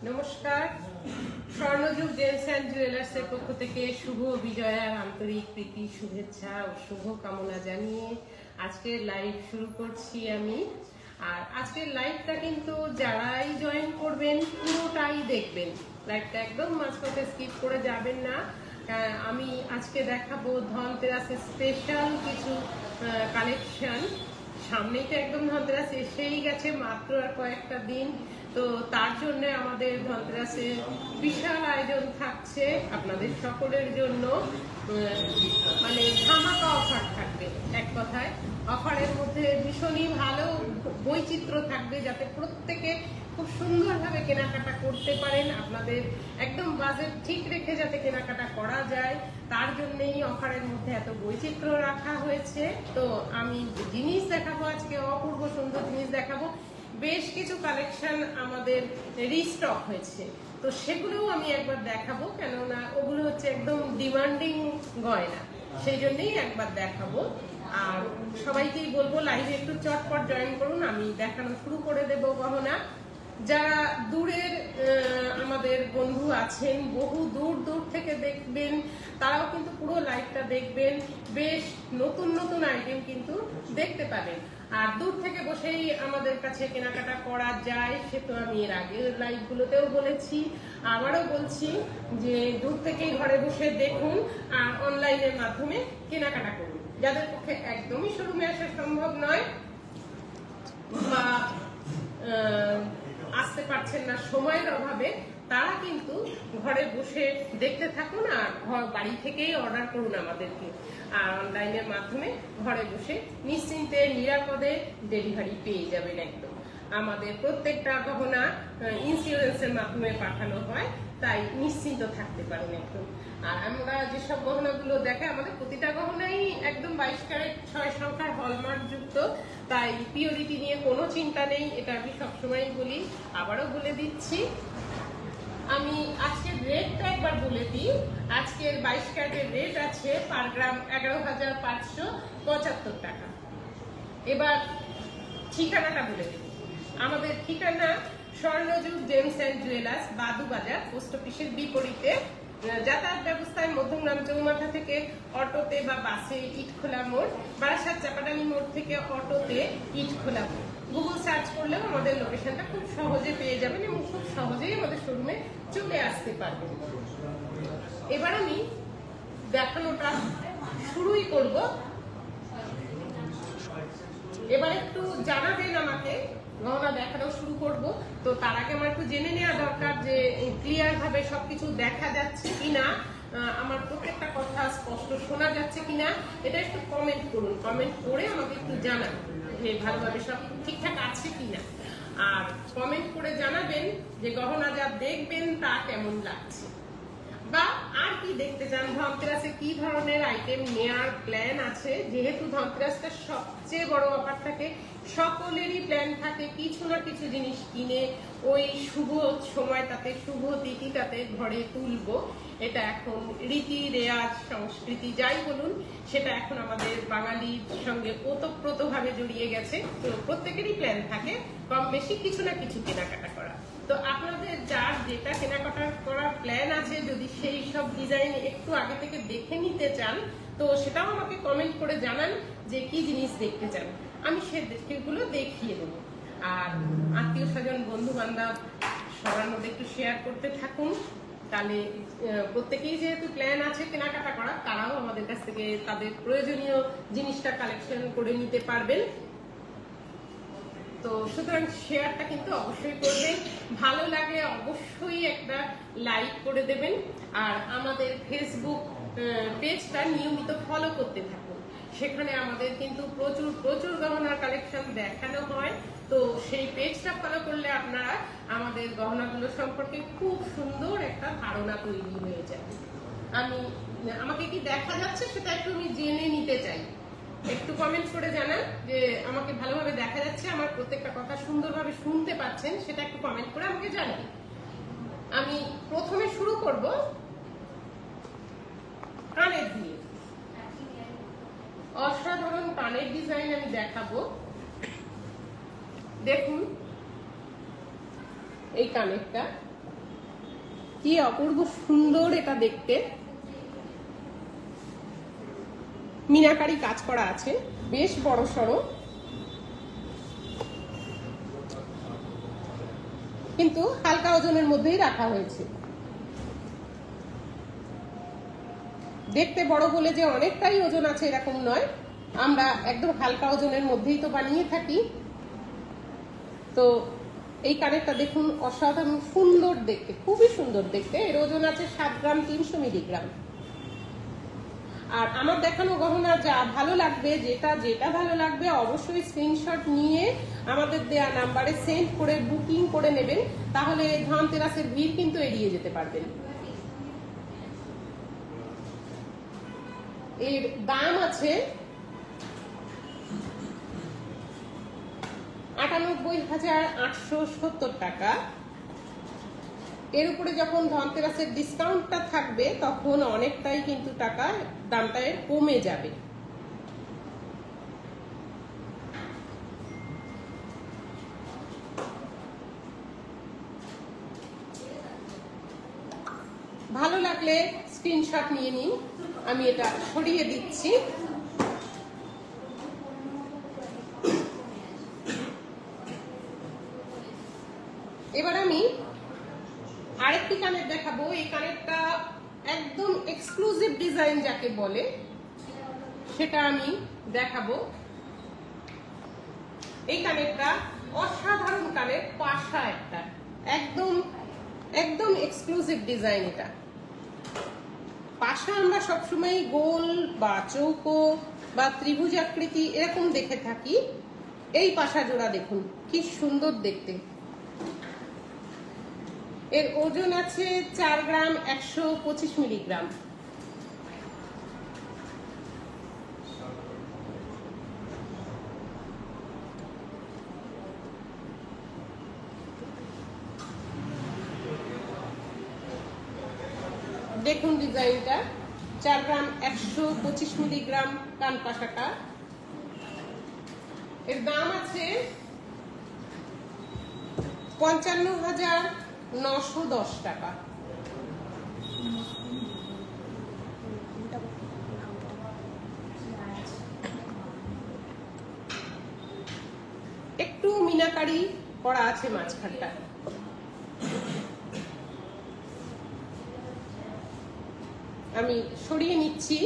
নমস্কার। স্বর্ণযুগ James and জুয়েলার্সের পক্ষ থেকে শুভ বিজয়ার আন্তরিক প্রীতি, শুভেচ্ছা ও শুভ কামনা জানিয়ে আজকের লাইভ শুরু করছি আমি। আর আজকের লাইভটা কিন্তু যারাই জয়েন করবেন পুরোটাই দেখবেন, লাইভটা একদম মাঝপথে স্কিপ করে যাবেন না। আমি আজকে দেখাবো ধনতেরাসের স্পেশাল কিছু কালেকশন। সামনেই তো একদম ধনতেরাস এসেই গেছে, মাত্র আর কয়েকটা দিন। তো তার জন্য আমাদের ধনতেরাসে বিশাল আয়োজন থাকছে আপনাদের সকলের জন্য। মানে ধামাকা অফার থাকবে, এক কথায় অফারের মধ্যে ভীষণই ভালো বৈচিত্র্য থাকবে, যাতে প্রত্যেকে খুব সুন্দরভাবে কেনাকাটা করতে পারেন। আপনাদের একদম বাজেট ঠিক রেখে যাতে কেনাকাটা করা যায়, তার জন্যই অফারের মধ্যে এত বৈচিত্র্য রাখা হয়েছে। তো আমি জিনিস দেখাবো আজকে, অপূর্ব সুন্দর জিনিস দেখাবো। বেশ কিছু কালেকশন আমাদের রিস্টক হয়েছে, তো সেগুলোও আমি একবার দেখাবো, কেননা ওগুলো হচ্ছে একদম ডিমান্ডিং গয়না, সেই জন্যই একবার দেখাবো। আর সবাইকেই বলবো লাইভে একটু চটপট জয়েন করুন, আমি দেখানো শুরু করে দেব গহনা। যারা দূরের আমাদের বন্ধু আছেন, বহু দূর দূর থেকে দেখবেন, তারাও কিন্তু পুরো লাইভটা দেখবেন। বেশ নতুন নতুন আইটেম কিন্তু দেখতে পাবেন। আর দূর থেকে বসেই আমাদের কাছে কেনাকাটা করা যায়, সে তো আমি এর আগের লাইভগুলোতেও বলেছি, আবারও বলছি যে দূর থেকেই ঘরে বসে দেখুন আর অনলাইনের মাধ্যমে কেনাকাটা করুন। যাদের পক্ষে একদমই শোরুমে আসা সম্ভব নয় বা আসতে পারছেন না সময়ের অভাবে, তারা কিন্তু ঘরে বসে দেখতে থাকুন আর বাড়ি থেকেই অর্ডার করুন আমাদেরকে। আর অনলাইনের মাধ্যমে ঘরে বসে নিশ্চিন্তে নিরাপদে ডেলিভারি পেয়ে যাবেন একদম। আমাদের প্রত্যেকটা গহনা ইন্স্যুরেন্সের মাধ্যমে পাঠানো হয়, তাই নিশ্চিন্ত থাকতে পারেন একদম। আর আমরা যেসব গহনাগুলো দেখাই, আমাদের প্রতিটা গহনাই একদম 22 ক্যারেট 6 সংখ্যার হলমার্ক যুক্ত, তাই পিওরিটি নিয়ে কোনো চিন্তা নেই। এটা আমি সবসময় বলি, আবারও বলে দিচ্ছি। আমি আজকের রেটটা একবার বলে দিই। আজকের 22 ক্যারেটের রেট আছে পার গ্রাম 11,575 টাকা। এবার ঠিকানাটা বলে দিই। আমাদের ঠিকানা স্বর্ণযুগ James and jewellers, Badubazar, post অফিসের বিপরীতে। যাতায়াত ব্যবস্থায় মধ্যমগ্রাম চৌমাথা থেকে অটোতে বা বাসে ইটখোলা মোড়, বারাসাত চাপাডানি মোড় থেকে অটোতে ইটখোলা মোড়। গুগল সার্চ করলেও আমাদের লোকেশনটা খুব সহজে পেয়ে যাবেন এবং খুব সহজেই আমাদের শোরুমে চলে আসতে পারবেন। এবার আমি দেখানোটা শুরুই করব। এবার একটু জানাবেন আমাকে, গহনা দেখানো শুরু করব। তো তার আগে আমার একটু জেনে নেওয়া দরকার যে ক্লিয়ার ভাবে সবকিছু দেখা যাচ্ছে কিনা, আমার প্রত্যেকটা কথা স্পষ্ট শোনা যাচ্ছে কিনা। এটা একটু কমেন্ট করুন, কমেন্ট করে আমাকে একটু জানান যে ভালোভাবে সব ঠিকঠাক আছে কিনা। আর কমেন্ট করে জানাবেন যে গহনা যা দেখবেন তা কেমন লাগছে, বা আর কি দেখতে চান, ধনতেরাসে কি ধরনের আইটেম নেওয়ার প্ল্যান আছে। যেহেতু ধনতেরাসটা সবচেয়ে বড় অফার থাকে, সকলেরই প্ল্যান থাকে কিছু না কিছু জিনিস কিনে ওই শুভ সময়টাতে, শুভ তিথিটাতে ঘরে তুলবো। এটা এখন রীতি রেওয়াজ সংস্কৃতি যাই বলুন, সেটা এখন আমাদের বাঙালির সঙ্গে ওতপ্রোতভাবে জড়িয়ে গেছে। তো প্রত্যেকেরই প্ল্যান থাকে কম বেশি কিছু না কিছু কেনাকাটা করা। তো আপনাদের যার যেটা কেনাকাটা করার প্ল্যান আছে, যদি সেই সব ডিজাইন একটু আগে থেকে দেখে নিতে চান, তো সেটাও আমাকে কমেন্ট করে জানান যে কি জিনিস দেখতে চান, আমি সেগুলো দেখিয়ে দেবো। আর আত্মীয় স্বজন, বন্ধু বান্ধব সবার মধ্যে একটু শেয়ার করতে থাকুন, তাহলে প্রত্যেকেই যেহেতু প্ল্যান আছে কেনাকাটা করার, তারাও আমাদের কাছ থেকে তাদের প্রয়োজনীয় জিনিসটা কালেকশন করে নিতে পারবেন। তো সুতরাং শেয়ারটা কিন্তু অবশ্যই করবেন, ভালো লাগে অবশ্যই একটা লাইক করে দেবেন। আর আমাদের ফেসবুক পেজটা নিয়মিত ফলো করতে থাকুন, সেখানে আমাদের কিন্তু প্রচুর প্রচুর গহনার কালেকশন দেখানো হয়। তো সেই পেজটা ফলো করলে আপনারা আমাদের গহনাগুলো সম্পর্কে খুব সুন্দর একটা ধারণা তৈরি হয়ে যায়। আমাকে কি দেখা যাচ্ছে সেটা একটু আমি জেনে নিতে চাই। একটু কমেন্ট করে জানান যে আমাকে ভালোভাবে দেখা যাচ্ছে, আমার প্রত্যেকটা কথা সুন্দরভাবে শুনতে পাচ্ছেন, সেটা একটু কমেন্ট করে আমাকে জানান। আমি প্রথমে শুরু করব কানের দিয়ে। অসাধারণ কানের ডিজাইন আমি দেখাবো। দেখুন এই কানেরটা, কি অপূর্ব সুন্দর এটা দেখতে। মিনাকারি কাজ করা আছে, বেশ বড় সড়ো, কিন্তু হালকা ওজনের মধ্যেই রাখা হয়েছে। দেখতে বড় বলে যে অনেকটাই ওজন আছে এরকম নয়, আমরা একদম হালকা ওজনের মধ্যেই তো বানিয়ে থাকি। তো এই কানেরটা দেখুন, অসাধারণ সুন্দর দেখতে, খুবই সুন্দর দেখতে। এর ওজন আছে 7 গ্রাম 300 মিলিগ্রাম। আর আমার দেখানো গহনা যা ভালো লাগবে, যেটা ভালো লাগবে অবশ্যই স্ক্রিনশট নিয়ে আমাদের দেয়া নাম্বারে সেন্ড করে বুকিং করে নেবেন, তাহলে ধনতেরাসের ভিড় কিন্তু এড়িয়ে যেতে পারবেন। এর দাম আছে 98,870 টাকা। এর উপরে যখন ধনতেরাসের ডিসকাউন্টটা থাকবে তখন অনেকটাই কিন্তু টাকা দামটা এর কমে যাবে। ভালো লাগলে স্ক্রিনশট নিয়ে নিন, আমি এটা সরিয়ে দিচ্ছি। এবার আমি আরেকটি কানের দেখাবো। এই কানেরটা একদম এক্সক্লুসিভ ডিজাইন যাকে বলে সেটা আমি দেখাবো। এই কানেরটা অসাধারণ কানের, পাশা একটা, একদম এক্সক্লুসিভ ডিজাইন। এটা পাশা আমরা সবসময় গোল বা চৌকো বা ত্রিভুজাকৃতি এরকম দেখে থাকি। এই পাশা জোড়া দেখুন কি সুন্দর দেখতে। এর ওজন আছে 4 গ্রাম 125 মিলিগ্রাম। দেখুন ডিজাইনটা, 4 গ্রাম 125 মিলিগ্রাম কান পাশাটা। এর দাম আছে 55,910 টাকা। একটু মিনাকারি করা আছে মাঝখানটা। আমি সরিয়ে নিচ্ছি।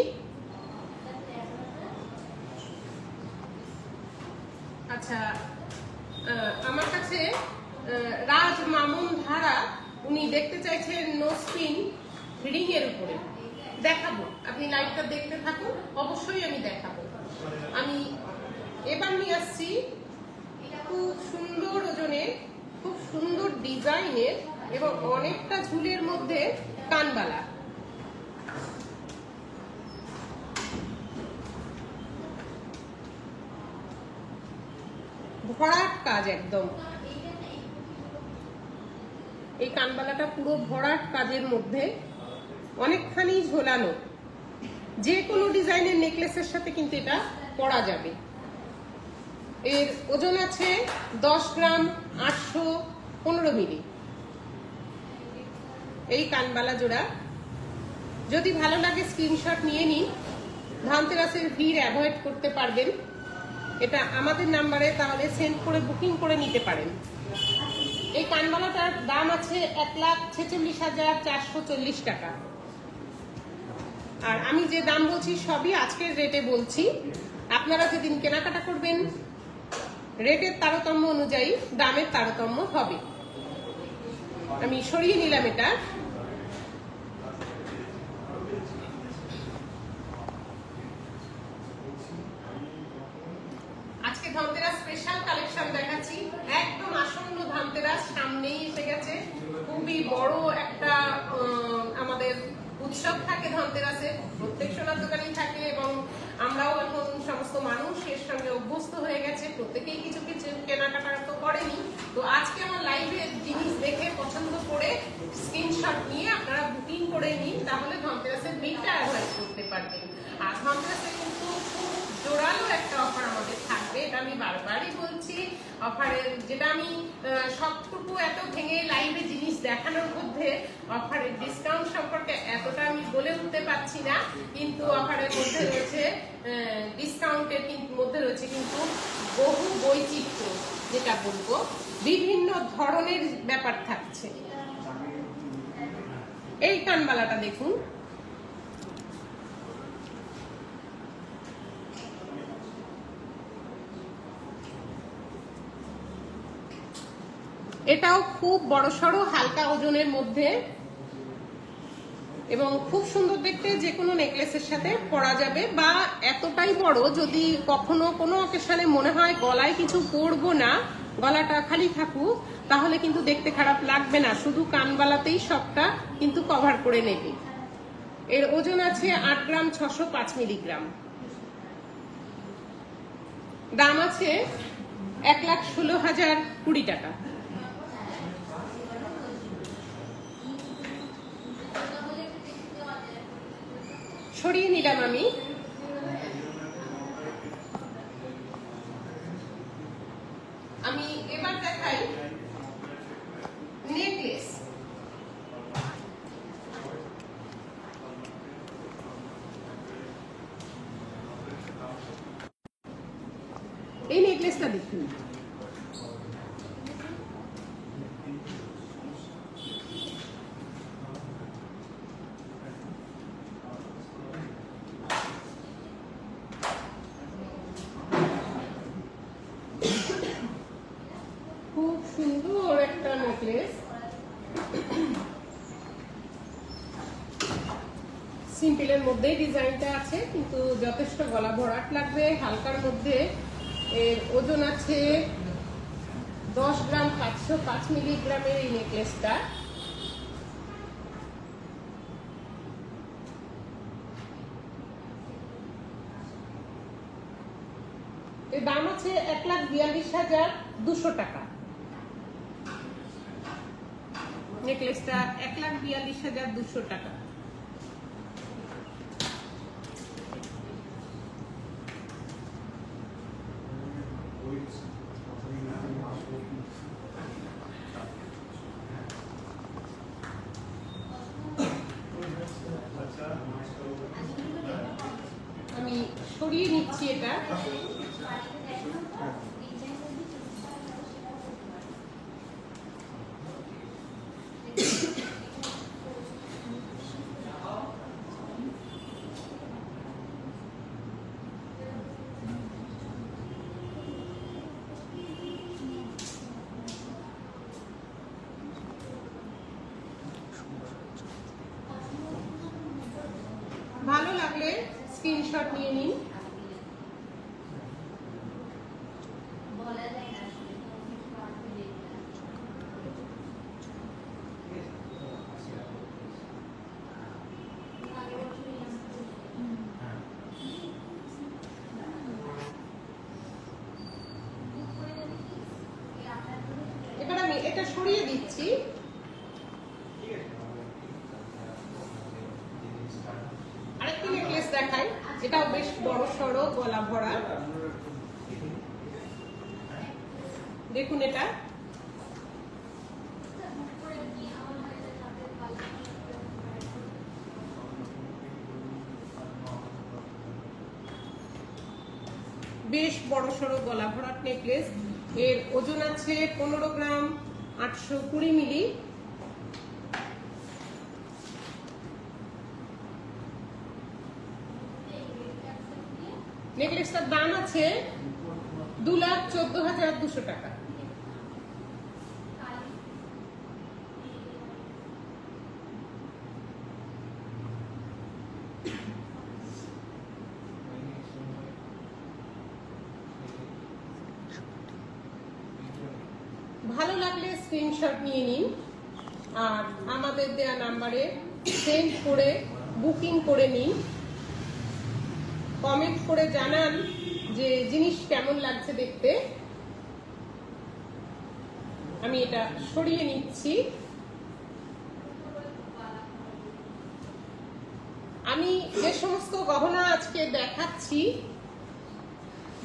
আচ্ছা, আমার কাছে রাজ মামুন ধারা উনি দেখতে চাইছেন নোস্পিন রিং এর উপরে। দেখাবো, আপনি লাইভটা দেখতে থাকুন, অবশ্যই আমি দেখাবো। আমি এবার নিয়ে আসছি খুব সুন্দর ওজনের, খুব সুন্দর ডিজাইনের এবং অনেকটা ঝুলের মধ্যে কানবালা। ভরাট কাজ একদম। এই কানবালাটা পুরো ভরাট কাজের মধ্যে, অনেকখানি ঝোলানো। যে কোনো ডিজাইনের নেকলেসের সাথে কিন্তু এটা পরা যাবে। এর ওজন আছে 10 গ্রাম 815 মিলি। এই কানবালা জোড়া যদি ভালো লাগে স্ক্রিনশট নিয়ে নিন, ধনতেরাসের ভিড় অ্যাভয়েড করতে পারবেন। এটা আমাদের নাম্বারে তাহলে সেন্ড করে বুকিং করে নিতে পারেন। এই কানবালাটার দাম আছে 1,46,440 টাকা। আর আমি যে দাম বলছি সবই আজকের রেটে বলছি। আপনারা যেদিন কেনাকাটা করবেন রেটের তারতম্য অনুযায়ী দামের তারতম্য হবে। আমি সরিয়ে নিলাম এটা। আজকে ধনতেরাস স্পেশাল কালেকশন দেখাচ্ছি। একদম আসন্ন ধনতেরাস সামনেই এসে গেছে। খুবই বড় একটা আমাদের উৎসব থাকে ধনতেরাসে, প্রত্যেক সোনার দোকানেই থাকে এবং আমরাও এখন সমস্ত মানুষ এর সঙ্গে অভ্যস্ত হয়ে গেছে। প্রত্যেকেই কিছু কিছু কেনাকাটা তো করেনি। তো আজকে আমার লাইভে জিনিস দেখে পছন্দ করে স্ক্রিনশট নিয়ে আপনারা বুকিং করে নিন, তাহলে ধনতেরাসের বিলটা অ্যাভয়েড করতে পারবেন। আর ধনতেরাসে কিন্তু খুব জোরালো একটা অফার আমাদের থাকবে, এটা আমি বারবারই বলছি। অফারের, যেটা আমি সবটুকু এত ভেঙে লাইভে জিনিস দেখানোর মধ্যে অফারের ডিসকাউন্ট সম্পর্কে এতটা আমি বলে উঠতে পারছি না, কিন্তু অফারের মধ্যে রয়েছে, ডিসকাউন্টের মধ্যে রয়েছে কিন্তু বহু বৈচিত্র্য, যেটা বলবো বিভিন্ন ধরনের ব্যাপার থাকছে। এই কানবালাটা দেখুন, এটাও খুব বড়সড় হালকা ওজনের মধ্যে এবং খুব সুন্দর দেখতে, যে কোনো নেকলেসের সাথে পরা যাবে, বা এতটাই বড় যদি কখনো কোনো অকেশনে মনে হয় গলায় কিছু পরবো না, গলাটা খালি থাকুক, তাহলে কিন্তু দেখতে খারাপ লাগবে না, শুধু কানবালাতেই সবটা কিন্তু কভার করে নেবে। এর ওজন আছে 8 গ্রাম 605 মিলিগ্রাম, দাম আছে 1,16,020 টাকা। সরিয়ে নিলাম আমি এবার দেখাই নেকলেস। এই নেকলেসটা দেখুন, খুব সুন্দর একটা নেকলেস। সিম্পলের মধ্যেই ডিজাইনটা আছে, কিন্তু যথেষ্ট গলা ভরাট লাগবে, হালকার মধ্যে। এর ওজন আছে 10 গ্রাম 505 মিলিগ্রামের এই নেকলেসটা। এর দাম আছে 1,42,200 টাকা। নেকলেসটা 1,42,200 টাকা। আমি সরিয়ে নিচ্ছি এটা। ভালো লাগলে স্ক্রিনশট নিয়ে নিন। এবার আমি এটা সরিয়ে দিচ্ছি। আরেকটি নেকলেস দেখাই, এটাও বেশ বড় সড়ো, গলা ভরা। দেখুন, এটা বেশ বড় সড়ো গলা ভরাট নেকলেস। এর ওজন আছে 15 গ্রাম 820 মিলি। নেকলেসটার দাম আছে 2,14,200 টাকা। ভালো লাগলে স্ক্রিনশট নিয়ে নিন আর আমাদের দেয়া নাম্বারে সেন্ড করে বুকিং করে নিন। কমেন্ট করে জানান যে জিনিস কেমন লাগছে দেখতে। আমি এটা সরিয়ে নিচ্ছি। আমি যে সমস্ত গহনা আজকে দেখাচ্ছি,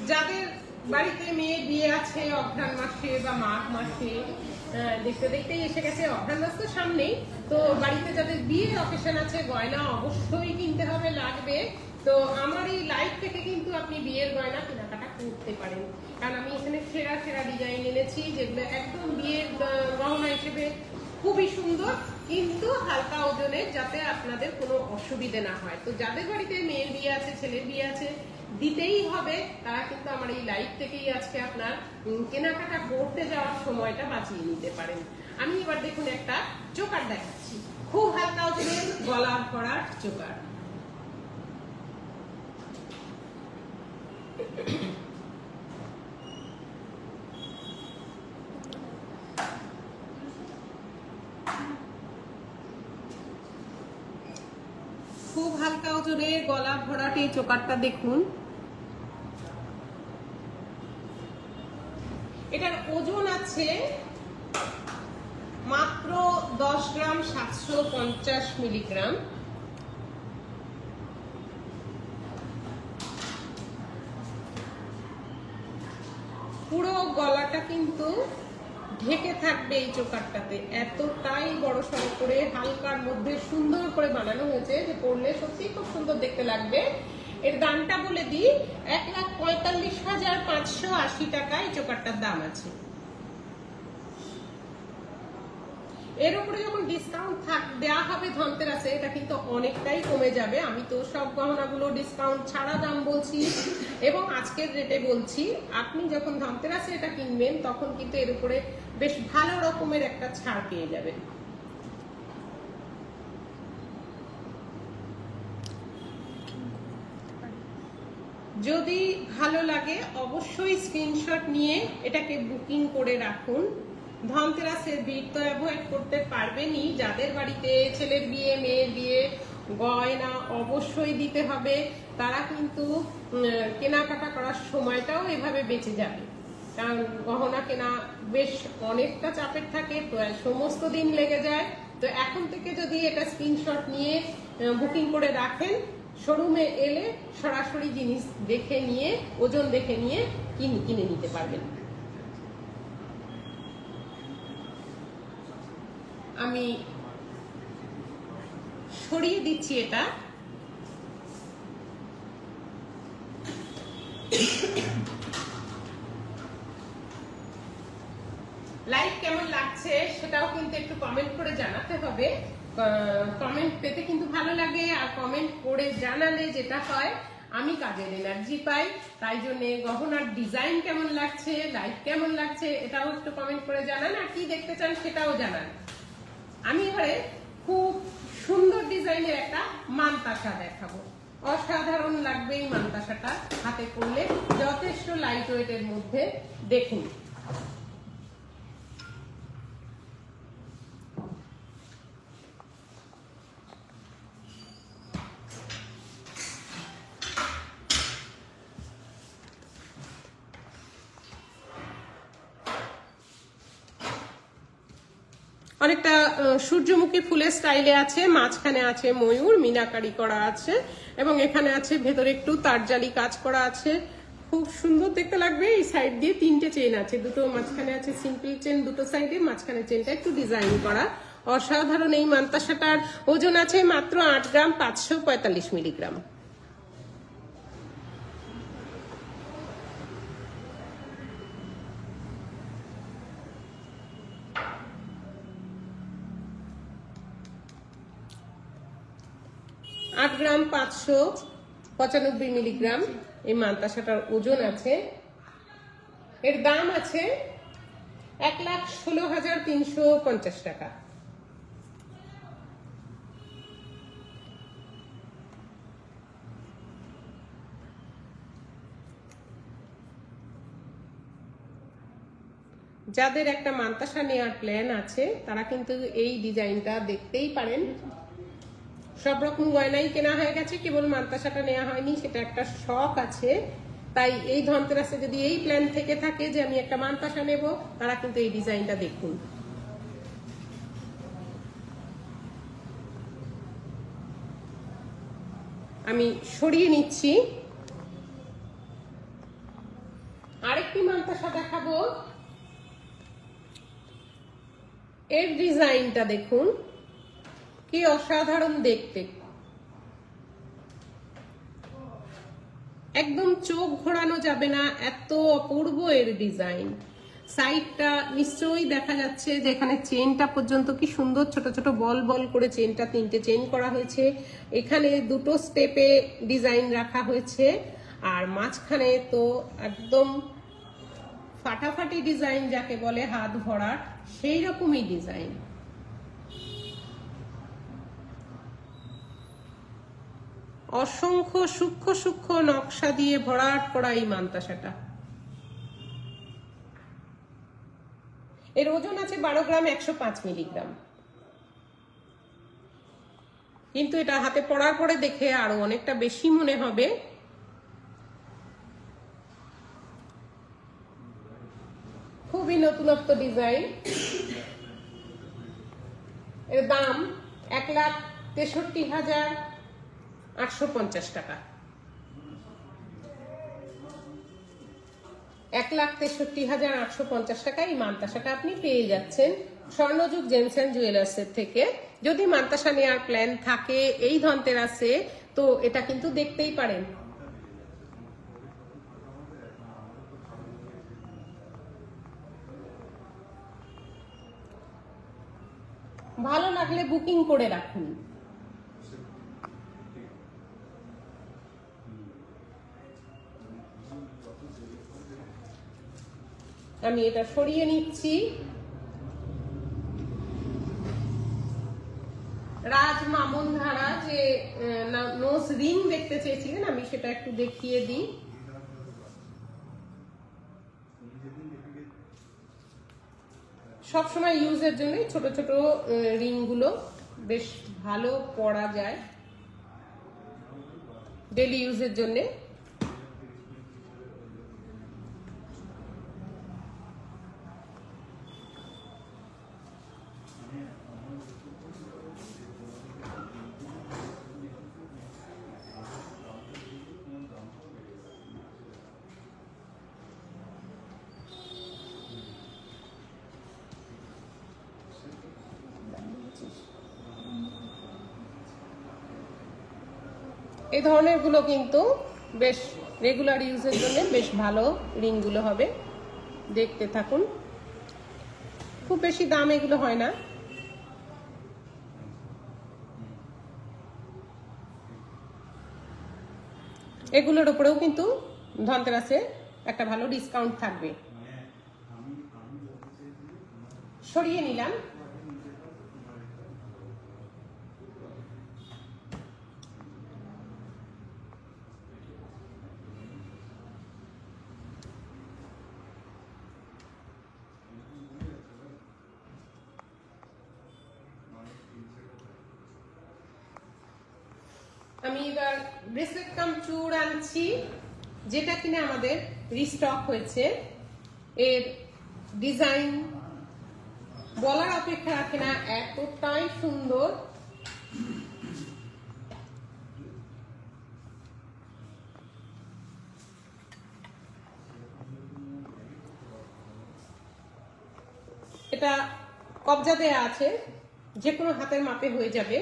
যাদের বাড়িতে মেয়ের বিয়ে আছে অঘ্রাণ মাসে বা মাঘ মাসে, দেখতে দেখতেই এসে গেছে অঘ্রাণ মাস তো সামনেই। তো বাড়িতে যাদের বিয়ের অকেশন আছে গয়না অবশ্যই কিনতে হবে, লাগবে। তো আমার এই লাইভ থেকে কিন্তু আপনি বিয়ের গয়না কেনাকাটা করতে পারেন, কারণ আমি এখানে সেরা সেরা ডিজাইন এনেছি যেগুলো একদম বিয়ের গহনা হিসেবে খুবই সুন্দর, কিন্তু হালকা ওজনের, যাতে আপনাদের কোনো অসুবিধে না হয়। তো যাদের বাড়িতে মেয়ের বিয়ে আছে, ছেলের বিয়ে আছে, দিতেই হবে, তারা কিন্তু আমার এই লাইভ থেকেই আজকে আপনার কেনাকাটা করতে যাওয়ার সময়টা বাঁচিয়ে নিতে পারেন। আমি এবার দেখুন একটা চোকার দেখাচ্ছি, খুব হালকা ওজনের গলা ভরার চোকার। খুব হালকা ওজনের গলা ভরাট এই চোকারটা দেখুন। এটার ওজন আছে মাত্র 10 গ্রাম 750 মিলিগ্রাম। পুরো গলাটা কিন্তু ঢেকে থাকবে এই চোকারটাতে, এতটাই বড় সড়ো করে হালকার মধ্যে সুন্দর করে বানানো হয়েছে যে পরলে সত্যি খুব সুন্দর দেখতে লাগবে। এর দামটা বলে দিই, 1,45,580 টাকা এই চোকারটার দাম আছে। এর উপরে যখন ডিসকাউন্ট দেওয়া হবে ধনতেরাসে, এটা কিন্তু অনেকটাই কমে যাবে। আমি তো সব গহনাগুলো ডিসকাউন্ট ছাড়া দাম বলছি এবং আজকের রেটে বলছি। আপনি যখন ধনতেরাসে এটা কিনবেন তখন কিন্তু এর উপরে বেশ ভালো রকমের একটা ছাড় পেয়ে যাবেন। যদি ভালো লাগে অবশ্যই স্ক্রিনশট নিয়ে এটাকে বুকিং করে রাখুন। ধনতেরাসের ভিড় তো অ্যাভয়েড করতে পারবেনই। যাদের বাড়িতে ছেলের বিয়ে, মেয়ের বিয়ে, গয়না অবশ্যই দিতে হবে, তারা কিন্তু কেনাকাটা করার সময়টাও এভাবে বেঁচে যাবে। কারণ গহনা কেনা বেশ অনেকটা চাপের থাকে, প্রায় সমস্ত দিন লেগে যায়। তো এখন থেকে যদি এটা স্ক্রিনশট নিয়ে বুকিং করে রাখেন, শোরুমে এলে সরাসরি জিনিস দেখে নিয়ে, ওজন দেখে নিয়ে কিনে নিতে পারবেন। আমি সরিয়ে দিচ্ছি এটা। লাইভ কেমন লাগছে সেটাও কিন্তু একটু কমেন্ট করে জানাতে হবে। কমেন্ট পেতে কিন্তু ভালো লাগে, আর কমেন্ট করে জানালে যেটা হয় আমি কাজের এনার্জি পাই। তাই জন্য গহনার ডিজাইন কেমন লাগছে, লাইভ কেমন লাগছে এটাও একটু কমেন্ট করে জানান, আর কি দেখতে চান সেটাও জানান। আমি এবারে খুব সুন্দর ডিজাইনের একটা মানতাসা দেখাবো। অসাধারণ লাগবে এই মানতাসাটা হাতে পরলে, যথেষ্ট লাইট ওয়েটের মধ্যে। দেখুন অনেকটা সূর্যমুখী ফুলের স্টাইলে আছে, মাঝখানে আছে ময়ূর মিনাকারি করা আছে এবং এখানে আছে ভেতরে একটু তারজালি কাজ করা আছে। খুব সুন্দর দেখতে লাগবে। এই সাইড দিয়ে 3টে চেন আছে, দুটো মাঝখানে আছে সিম্পল চেন, দুটো সাইডে, মাঝখানে চেনটা একটু ডিজাইন করা। অসাধারণ এই মানতাসাটার ওজন আছে মাত্র 8 গ্রাম 545 মিলিগ্রাম। আট গ্রাম 595 মিলিগ্রাম এই মানতাসাটার ওজন আছে। এর দাম আছে 1,16,350 টাকা। যাদের একটা মানতাসা নেওয়ার প্ল্যান আছে তারা কিন্তু এই ডিজাইনটা দেখতেই পারেন। সব রকম গয়নাই কেনা হয়ে গেছে, কেবল মানতাসাটা নেওয়া হয়নি, সেটা একটা শখ আছে। তাই এই ধনতেরাসে যদি এই প্ল্যান থেকে থাকে যে আমি একটা মানতাসা নেব, তারা কিন্তু এই ডিজাইনটা দেখুন। আমি সরিয়ে নিচ্ছি। আরেকটি মান্তাসা দেখাবো। এর ডিজাইনটা দেখুন কি অসাধারণ দেখতে, একদম চোখ ঘোরানো যাবে না, এত অপূর্ব এর ডিজাইন। সাইডটা নিশ্চয়ই দেখা যাচ্ছে, যেখানে চেনটা পর্যন্ত কি সুন্দর ছোট ছোট বল বল করে চেনটা 3টে চেন করা হয়েছে। এখানে 2টো স্টেপে ডিজাইন রাখা হয়েছে, আর মাঝখানে তো একদম ফাটাফাটি ডিজাইন, যাকে বলে হাত ভরাট, সেই রকমই ডিজাইন। অসংখ্য সূক্ষ্ম সূক্ষ্ম নকশা দিয়ে ভরাট করা এই মান্তাসাটা। এর ওজন আছে 12 গ্রাম 105 মিলিগ্রাম। কিন্তু এটা হাতে পড়ার পরে দেখে আরো অনেকটা বেশি মনে হবে। খুবই নতুনত্ব ডিজাইন। এর দাম 1,63,850 টাকা। 1,63,850 টাকা এই মান্তাসাটা আপনি পেয়ে যাচ্ছেন স্বর্ণযুগ জেমস এন্ড জুয়েলার্সের থেকে। যদি মান্তাসা নেওয়ার প্ল্যান থাকে এই ধনতেরাসে, তো এটা কিন্তু দেখতেই পারেন। ভালো লাগলে বুকিং করে রাখুন। আমি এটা সরিয়ে নিচ্ছি। রাজ মামুন ধারা যে নোজ রিং দেখতে চেয়েছিলেন, আমি সেটা একটু দেখিয়ে দিই। সবসময় ইউজের জন্য ছোট ছোট রিং গুলো বেশ ভালো পরা যায়, ডেলি ইউজের জন্য। এই ধরনের গুলো কিন্তু বেশ রেগুলার ইউজের জন্য বেশ ভালো রিং গুলো হবে। দেখতে থাকুন, খুব বেশি দাম এগুলো হয় না। এগুলোর উপরেও কিন্তু ধনতেরাসে একটা ভালো ডিসকাউন্ট থাকবে। সরিয়ে নিলাম। আমি এবার ব্রেসলেট কাম চূড় আনছি, যেটা কিনা আমাদের রিস্টক হয়েছে। এর ডিজাইন বলার অপেক্ষা রাখে না, এতটাই সুন্দর। এটা কবজা দেয়া আছে, যে কোনো হাতের মাপে হয়ে যাবে।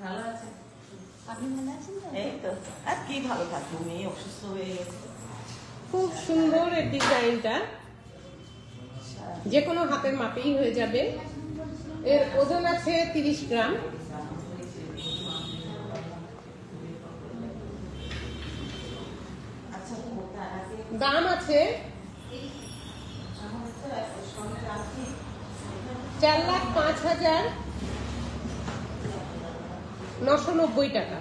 ভালো আছে, আপনি ভালো আছেন? এই তো, আর কি ভালো থাকবো, মেয়ে অসুস্থ হয়ে গেছে। খুব সুন্দর এই ডিজাইনটা, যে কোনো হাতের মাপেই হয়ে যাবে। এর ওজন আছে 30 গ্রাম। দাম আছে 4,05,990 টাকা।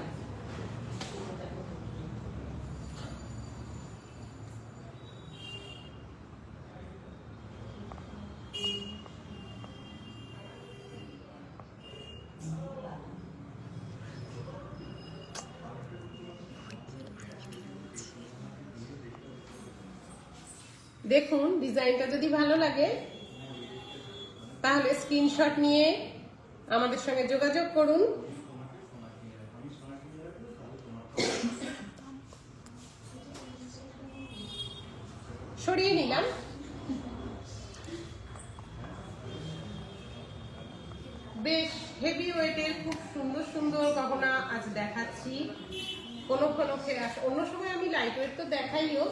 দেখুন ডিজাইনটা যদি ভালো লাগে তাহলে স্ক্রিনশট নিয়ে আমাদের সঙ্গে যোগাযোগ করুন। সরিয়ে নিলাম। বেশ হেভি ওয়েটের খুব সুন্দর সুন্দর গহনা আজ দেখাচ্ছি। কোনো অন্য সময় আমি লাইট ওয়েট তো দেখাইও,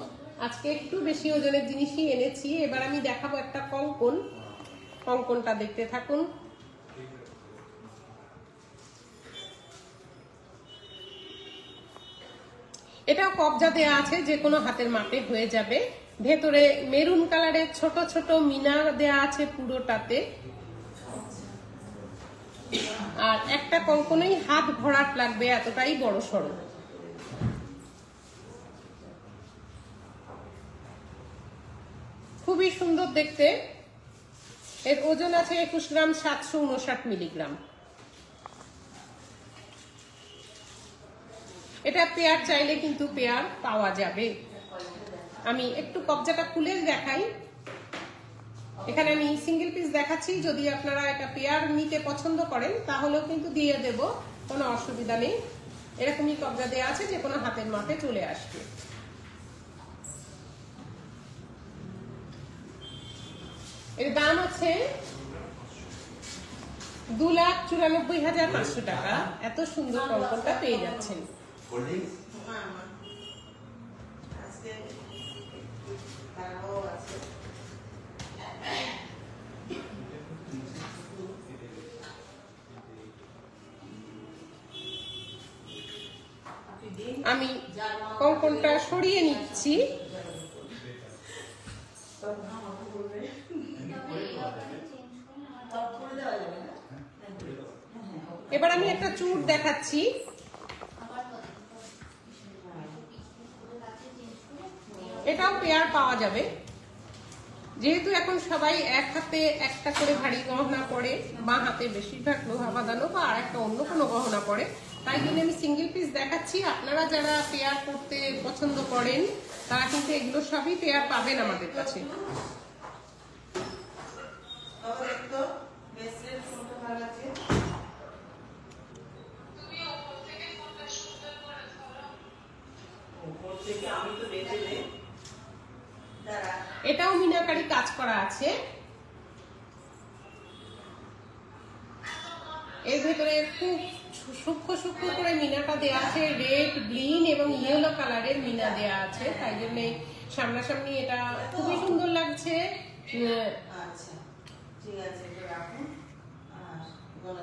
আজকে একটু বেশি ওজনের জিনিসই এনেছি। এবার আমি দেখাবো একটা কঙ্কন। কঙ্কনটা দেখতে থাকুন। এটাও কবজা দেয়া আছে, যে কোনো হাতের মাপে হয়ে যাবে। ভেতরে মেরুন কালারের ছোট ছোট মিনা দেয়া আছে পুরোটাতে। আর একটা কঙ্কনই হাত ভরাট লাগবে, এতটাই বড় সড়ো। খুবই সুন্দর দেখতে। এর ওজন আছে 21 গ্রাম 759 মিলিগ্রাম। এটা পেয়ার চাইলে কিন্তু পেয়ার পাওয়া যাবে। আমি একটু কবজাটা খুলে দেখাই। এখানে আমি সিঙ্গেল পিস দেখাচ্ছি, যদি আপনারা এটা পেয়ার নিতে পছন্দ করেন তাহলেও কিন্তু দিয়ে দেব, কোনো অসুবিধা নেই। এরকমই কবজা দেওয়া আছে, যে কোনো হাতের মাপে চলে আসবে। এর দাম আছে 2,94,500 টাকা। এত সুন্দর কঙ্কনটা পেয়ে যাচ্ছেন। আমি কঙ্কনটা সরিয়ে নিচ্ছি। এবার আমি একটা চুড় দেখাচ্ছি। এটাও পেয়ার পাওয়া যাবে। যেহেতু এখন সবাই এক হাতে একটা করে ভারী গহনা পরে, বাঁ হাতে বেশিরভাগ লোহা বাঁধানো বা আর একটা অন্য কোনো গহনা পরে, তাই জন্য আমি সিঙ্গেল পিস দেখাচ্ছি। আপনারা যারা পেয়ার করতে পছন্দ করেন তারা কিন্তু এগুলো সবই পেয়ার পাবেন আমাদের কাছে। এটাও মিনাকারি কাজ করা আছে। এর ভেতরে খুব সূক্ষ্ম সূক্ষ্ম করে মিনাটা দেয়া আছে। রেড, গ্রিন এবং ইয়েলো কালারের মিনা দেয়া আছে, তাই জন্য সামনাসামনি এটা খুবই সুন্দর লাগছে।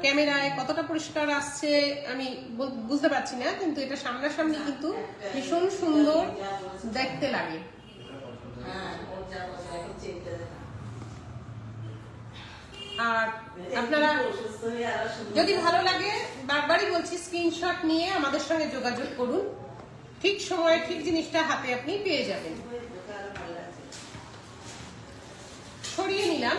ক্যামেরায় কতটা পরিষ্কার আসছে আমি বুঝতে পারছি না, কিন্তু এটা সামনাসামনি কিন্তু ভীষণ সুন্দর দেখতে লাগে। আর আপনারা যদি ভালো লাগে, বারবারই বলছি, স্ক্রিনশট নিয়ে আমাদের সঙ্গে যোগাযোগ করুন। ঠিক সময়ে ঠিক জিনিসটা হাতে আপনি পেয়ে যাবেন। সরিয়ে নিলাম।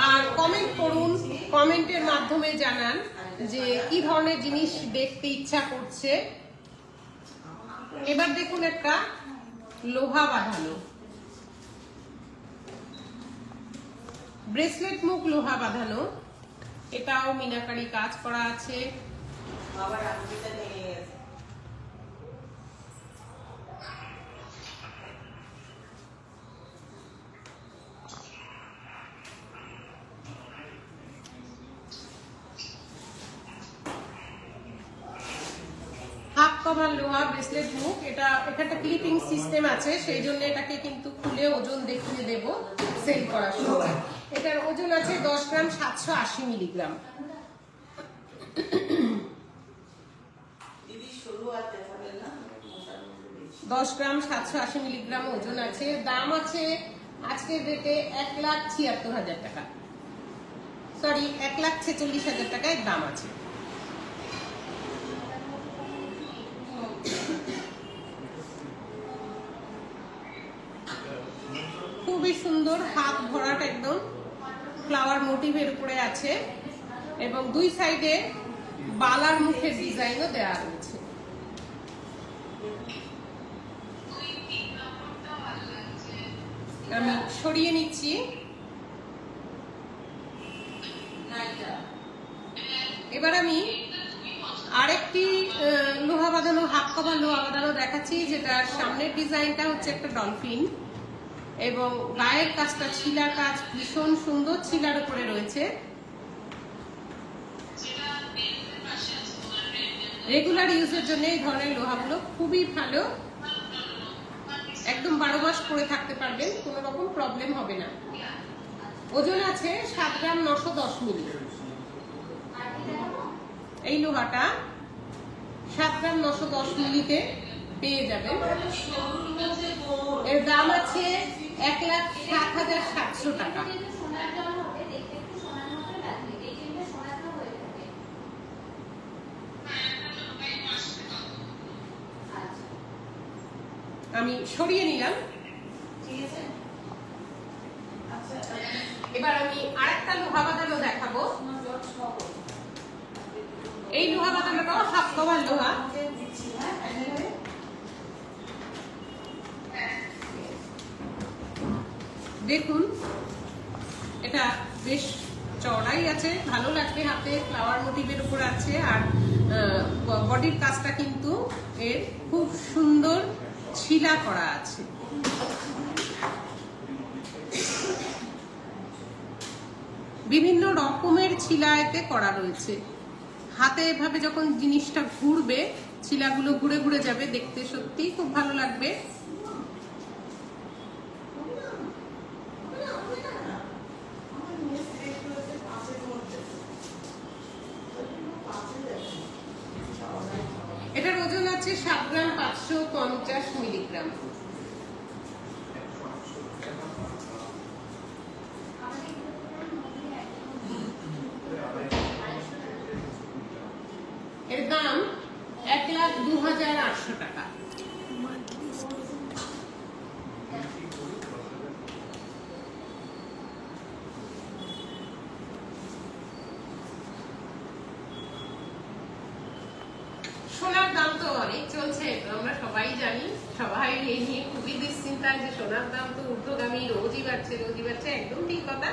আর কমেন্ট করুন, কমেন্টের মাধ্যমে জানান যে কি ধরনের জিনিস দেখতে ইচ্ছা করছে। এবার দেখুন একটা লোহা বাঁধানো ব্রেসলেট, মুখ লোহা বাঁধানো। এটাও মিনাকারি কাজ করা আছে। হাফ কভার লোহা ব্রেসলেট মুখ। এটা একটা ক্লিপিং সিস্টেম আছে, সেই জন্য এটাকে কিন্তু খুলে ওজন দেখিয়ে দেব সেল করার সময়। এটার ওজন আছে 10 গ্রাম 780 মিলিগ্রাম। 10 গ্রাম 780 মিলিগ্রাম ওজন আছে। দাম আছে আজকের রেটে 1,76,000 টাকা, সরি 1,46,000 টাকায় দাম আছে। খুবই সুন্দর, হাত ভরাট একদম ফ্লাওয়ার মোটিভের উপরে আছে এবং দুই সাইডে বালার মুখের ডিজাইনও দেওয়া রয়েছে। আমি সরিয়ে নিচ্ছি। এবার আমি আরেকটি লোহা বাঁধানো, হাফ কভার লোহা বাঁধানো দেখাচ্ছি, যেটা সামনের ডিজাইনটা হচ্ছে একটা ডলফিন এবং গায়ের কাজটা ছিলা কাজ ভীষণ সুন্দর ছিলার উপরে রয়েছে। রেগুলার ইউজের জন্য এই ধরনের লোহাগুলো খুবই ভালো, একদম 12 মাস পরে থাকতে পারবেন, কোনো রকম প্রবলেম হবে না। ওজন আছে 7 গ্রাম 910 মিলি। এই লোহাটা 7 গ্রাম 910 মিলিতে পেয়ে যাবেন। এর দাম আছে 1,07,700 টাকা। আমি সরিয়ে নিলাম। এবার আমি আরেকটা লোহা বাঁধানো দেখাবো। এই লোহা বাঁধানোটাও হাফ কভার লোহা। দেখুন, এটা বেশ চওড়াই আছে, ভালো লাগবে হাতে, ফ্লাওয়ার মোটিভের উপর আছে। আর বডির কাজটা কিন্তু এর খুব সুন্দর ছিলা করা আছে। বিভিন্ন রকমের ছিলা এতে করা রয়েছে। হাতে এভাবে যখন জিনিসটা ঘুরবে, ছিলাগুলো ঘুরে ঘুরে যাবে, দেখতে সত্যি খুব ভালো লাগবে। এটার ওজন আছে 7 গ্রাম 550 মিলিগ্রাম। এর দাম 1,02,800 টাকা। সোনার দাম তো অনেক চলছে, আমরা সবাই জানি, সবাই এই নিয়ে খুবই দুশ্চিন্তায় যে সোনার দাম তো ঊর্ধ্বগামী, রোজই বাড়ছে রোজই বাড়ছে। একদম ঠিক কথা।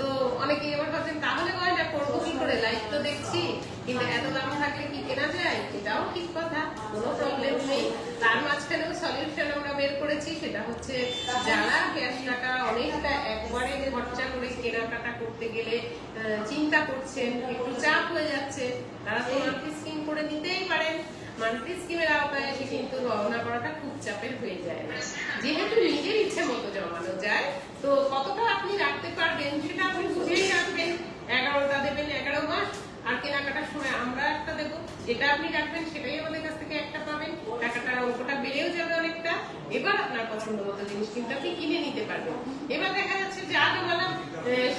তো অনেকেই আবার ভাবছেন তাহলে গয়না করবো কি করে, লাইফ তো দেখছি, কিন্তু এত দাম থাকলে কি কেনা যায়? এটাও ঠিক কথা, কোনো প্রবলেম নেই। তার মাঝখানেও সলিউশন আমরা বের করেছি, সেটা হচ্ছে যারা ক্যাশ টাকা অনেকটা একবারে খরচা করে কেনাকাটা করতে গেলে চিন্তা করছেন, একটু চাপ হয়ে যাচ্ছে, তারা তো মান্থলি স্কিম করে নিতেই পারেন। মান্থলি স্কিমের আওতায় এসে কিন্তু গণনা করাটা খুব চাপের হয়ে যায় না, যেহেতু নিজের ইচ্ছে মতো জমানো যায়। তো কতটা আপনি রাখতে পারবেন সেটা আপনি বুঝেই রাখবেন। 11টা দেবেন 11 মাস, আর কেনাকাটার সময় আমরা একটা দেবো, যেটা আপনি রাখবেন সেটাই আমাদের কাছ থেকে একটা পাবেন। টাকাটার অঙ্কটা বেড়েও যাবে অনেকটা। এবার আপনার পছন্দ মতো জিনিস কিন্তু আপনি কিনে নিতে পারবেন। এবার দেখা যাচ্ছে যা জমালাম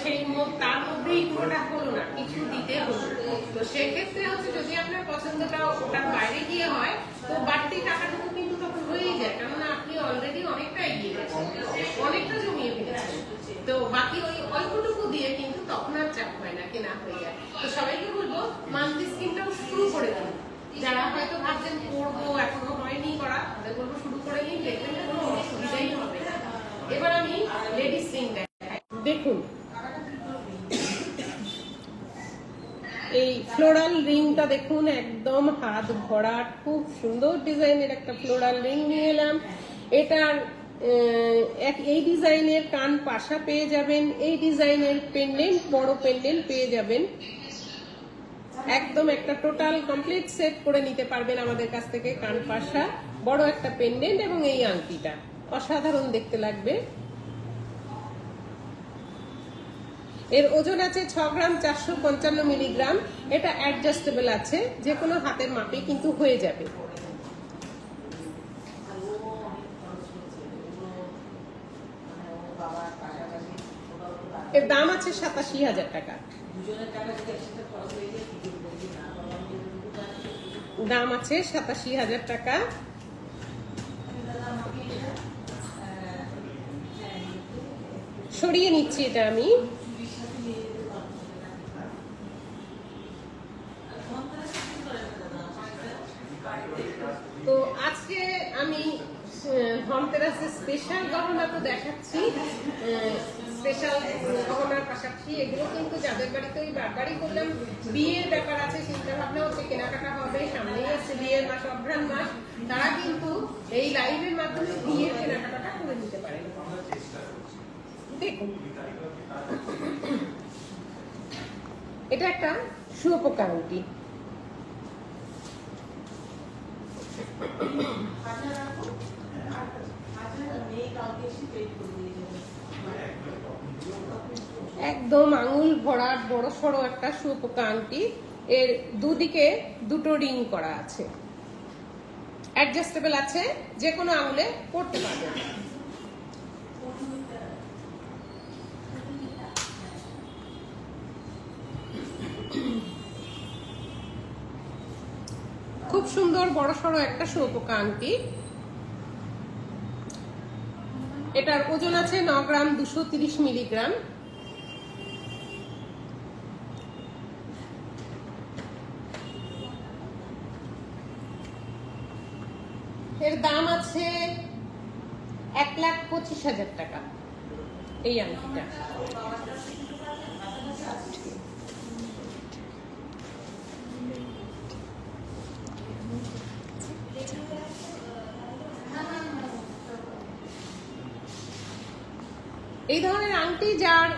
সেই তার মধ্যেই পুরোটা হলো না, কিছু দিতে হলো। তো সেক্ষেত্রে হচ্ছে যদি আপনার পছন্দটা ওটার বাইরে গিয়ে হয়, তো বাড়তি টাকাটুকু কিন্তু তখন হয়েই যায়, কেননা আপনি অলরেডি অনেকটা এগিয়ে গেছেন, অনেকটা জমিয়ে ফেলেছেন। তো বাকি ওই অল্পটুকু দিয়ে কিন্তু তখন আর চাপ হয় না, কেনা হয়ে যায়। তো সবাইকে বলবো মান্থলি স্কিমটাও শুরু করে দিন। যারা হয়তো ভাবছেন করবো, এখনো হয়নি করা, তাদের বলবো শুরু করে নিন, দেখবেন কোনো অসুবিধাই হবে না। এবার আমি লেডিস রিং দেখাই। দেখুন, এই ফ্লোরাল রিংটা দেখুন, একদম হাত ভরা, খুব সুন্দর ডিজাইনের একটা ফ্লোরাল রিং নিয়ে এলাম। এটার এই ডিজাইনের কান পাশা পেয়ে যাবেন, এই ডিজাইনের পেন্ডেন্ট, বড় পেন্ডেন্ট পেয়ে যাবেন। একদম একটা টোটাল কমপ্লিট সেট করে নিতে পারবেন আমাদের কাছ থেকে। কান পাশা, বড় একটা পেন্ডেন্ট এবং এই আংটিটা অসাধারণ দেখতে লাগবে। এর ওজন আছে 6 গ্রাম 455 মিলিগ্রাম। এটা অ্যাডজাস্টেবল আছে, যে কোনো হাতের মাপে কিন্তু হয়ে যাবে। এর দাম আছে 87,000 টাকা। দাম আছে 87,000 টাকা। সরিয়ে নিচ্ছি এটা আমি। তো আজকে আমি ধনতেরাস যে স্পেশাল গহনা তো দেখাচ্ছি, স্পেশাল গহনার পাশাপাশি এগুলো কিন্তু যাদের বাড়িতে ওই বারবারই করলাম বিয়ের ব্যাপার আছে, চিন্তা ভাবনা হচ্ছে কেনাকাটা হবে, সামনেই আসছে বিয়ের মাস, অঘ্রাণ মাস, তারা কিন্তু এই লাইভের মাধ্যমে বিয়ের কেনাকাটাটা করে নিতে পারেন। দেখুন এটা একটা শুয়োপোকা আংটি, একদম আঙুল ভরার বড় সড়ো একটা শুয়োপোকা আংটি, এর দুদিকে দুটো রিং করা আছে, অ্যাডজাস্টেবল আছে, যে কোনো আঙুলে পড়তে পারবেন। খুব সুন্দর বড় সড়ো একটা শুয়োপোকা আংটি। এটার ওজন আছে 9 গ্রাম 230 মিলিগ্রাম। এর দাম আছে 1,25,000 টাকা এই আংটিটা। এই ধরনের আংটি যার